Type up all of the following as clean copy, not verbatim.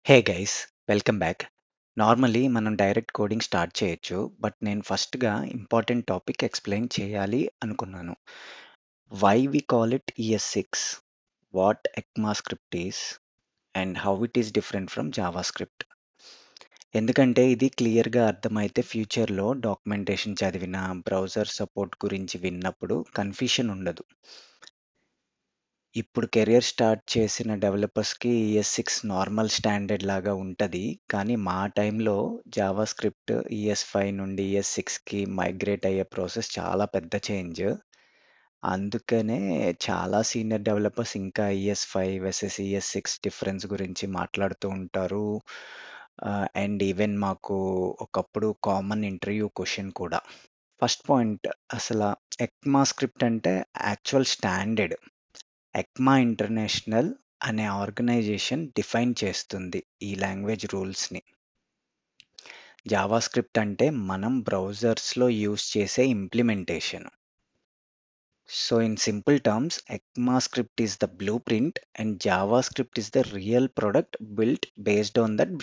హే guys, welcome back. Normally మనం direct coding start చేయొచ్చు, but నేను ఫస్ట్‌గా ఇంపార్టెంట్ టాపిక్ ఎక్స్‌ప్లెయిన్ చేయాలి అనుకున్నాను. Why we call it ES6, what ECMAScript is, and how it is different from JavaScript. ఎందుకంటే ఇది క్లియర్‌గా అర్థమైతే ఫ్యూచర్‌లో డాక్యుమెంటేషన్ చదివినా, బ్రౌజర్ సపోర్ట్ గురించి విన్నప్పుడు కన్‌ఫ్యూషన్ ఉండదు. ఇప్పుడు కెరియర్ స్టార్ట్ చేసిన డెవలపర్స్‌కి ES6 నార్మల్ స్టాండర్డ్ లాగా ఉంటది. కానీ మా టైంలో జావాస్క్రిప్ట్ ES5 నుండి ES6కి మైగ్రేట్ అయ్యే ప్రాసెస్ చాలా పెద్ద చేంజ్. అందుకనే చాలా సీనియర్ డెవలపర్స్ ఇంకా ES5 వర్సెస్ ES6 డిఫరెన్స్ గురించి మాట్లాడుతూ ఉంటారు. అండ్ ఈవెన్ మాకు ఒకప్పుడు కామన్ ఇంటర్వ్యూ క్వెషన్ కూడా. ఫస్ట్ పాయింట్, అసల ఎక్మాస్క్రిప్ట్ అంటే యాక్చువల్ స్టాండర్డ్. ఎక్మా ఇంటర్నేషనల్ అనే ఆర్గనైజేషన్ డిఫైన్ చేస్తుంది ఈ లాంగ్వేజ్ రూల్స్‌ని. జావాస్క్రిప్ట్ అంటే మనం బ్రౌజర్స్‌లో యూజ్ చేసే implementation. So in simple terms, ECMAScript is the blueprint and JavaScript is the real product built based on that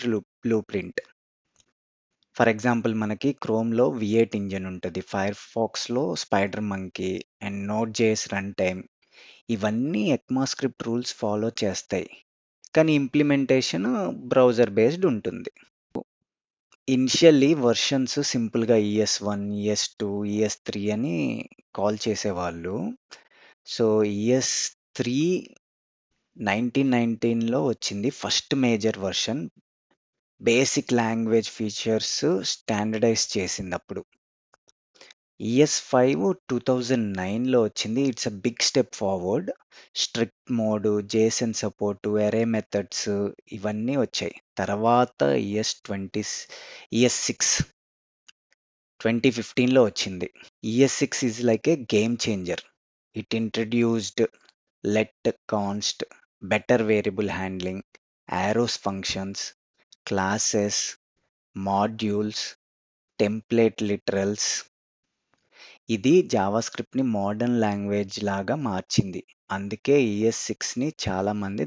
blueprint. For example మనకి క్రోమ్‌లో V8 ఇంజిన్ ఉంటది. ఫైర్‌ఫాక్స్‌లో స్పైడర్ మంకీ అండ్ నోడ్.js రన్ టైమ్ ఇవన్నీ ఎక్మాస్క్రిప్ట్ రూల్స్ ఫాలో చేస్తాయి. కానీ implementation browser based ఉంటుంది. Initially versions సింపుల్‌గా ES1, ES2, ES3 అని కాల్ చేసేవాళ్ళు. సో, ES3 1919లో వచ్చింది first major version. Basic language features standardise చేసిందప్పుడు. ES5 2009లో వచ్చింది. It's a big step forward. Strict mode, JSON support, array methods ఇవన్నీ వచ్చాయి. తర్వాత ES6 2015లో వచ్చింది. ES6 is like a game changer. It introduced let, const, better variable handling, arrows functions, classes, modules, template literals. ఇది జావాస్క్రిప్ట్‌ని modern language లాగా మార్చింది. అందుకే ES6ని చాలామంది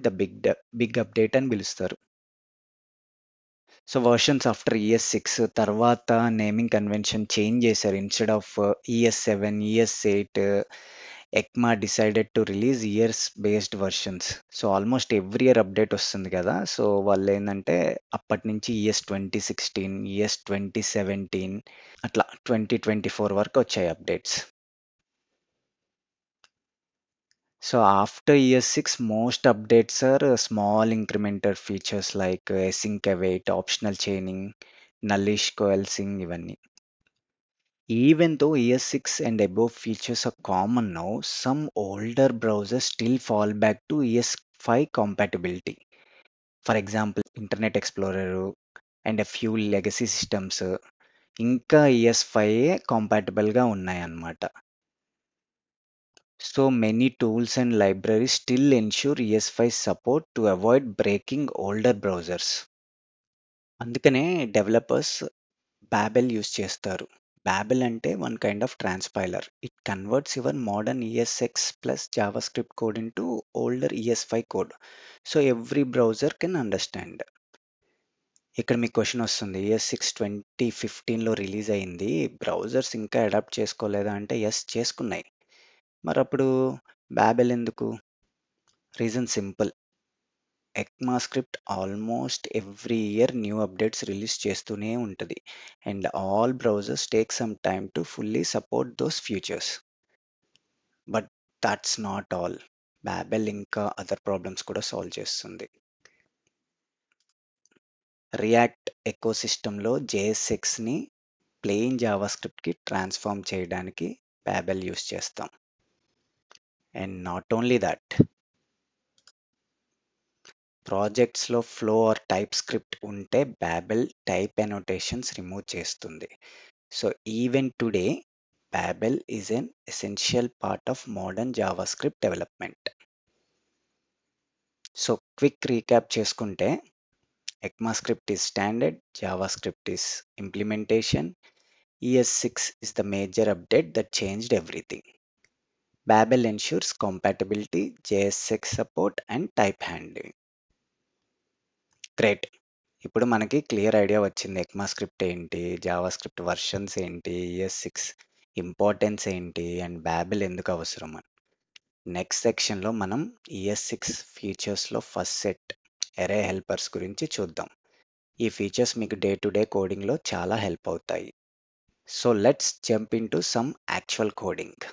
బిగ్ అప్డేట్ అని పిలుస్తారు. సో, వెర్షన్స్ ఆఫ్టర్ ES6 తర్వాత నేమింగ్ కన్వెన్షన్ చేంజ్ చేశారు. Instead of ES7, ES8 ECMA decided to release years based versions. So, almost every year update వస్తుంది కదా! సో, వాళ్ళేందంటే అప్పటినుంచి ES2016, ES2017 అట్లా 2024 వరకు వచ్చాయి updates. So after ES6, most updates are small incremental features like async await, optional chaining, nullish coalescing ఇవన్నీ. Even though ES6 and above features are common now, some older browsers still fall back to ES5 compatibility. For example, Internet Explorer and a few legacy systems ఇంకా ES5 కంపాటిబుల్‌గా ఉన్నాయన్నమాట. So many tools and libraries still ensure ES5 support to avoid breaking older browsers. అందుకనే developers Babel use చేస్తారు. Babel అంటే one kind of transpiler. It converts your modern ES6 plus JavaScript code into older ES5 code. So every browser can understand. ఇక్కడ మీకు question వస్తుంది. ES6 2015లో release అయింది. Browsers ఇంకా adapt చేసుకోలేదా అంటే యెస్ చేసుకున్నాయి. మరప్పుడు బాబెల్ ఎందుకు? Reason simple. ECMAScript almost every year new updates release చేస్తూనే ఉంటది. And all browsers take some time to fully support those futures. But that's not all. Babel ఇంకా అదర్ ప్రాబ్లమ్స్ కూడా సాల్వ్ చేస్తుంది. రియాక్ట్ ఎకోసిస్టమ్‌లో JSXని ప్లెయిన్ జావాస్క్రిప్ట్‌కి transform చేయడానికి Babel use చేస్తాం. అండ్ నాట్ ఓన్లీ దట్, ప్రాజెక్ట్స్‌లో ఫ్లో ఆర్ టైప్ స్క్రిప్ట్ ఉంటే బాబెల్ టైప్ అనోటేషన్స్ రిమూవ్ చేస్తుంది. So even today Babel is an essential part of modern JavaScript development. So quick recap చేసుకుంటే, ECMAScript is standard, JavaScript is implementation, ES6 is the major update that changed everything. Babel ensures compatibility, JSX support, and type handling. Great. ఇప్పుడు మనకి clear idea వచ్చింది. ఎక్మాస్క్రిప్ట్ ఏంటి? JavaScript versions ఏంటి? ES6 importance ఏంటి? And Babel ఎందుకు అవసరం అని. Next సెక్షన్‌లో మనం ES6 ఫీచర్స్‌లో ఫస్ట్ సెట్ అరే హెల్పర్స్ గురించి చూద్దాం. ఈ ఫీచర్స్ మీకు డే టు డే కోడింగ్‌లో చాలా హెల్ప్ అవుతాయి. So let's jump into some actual coding.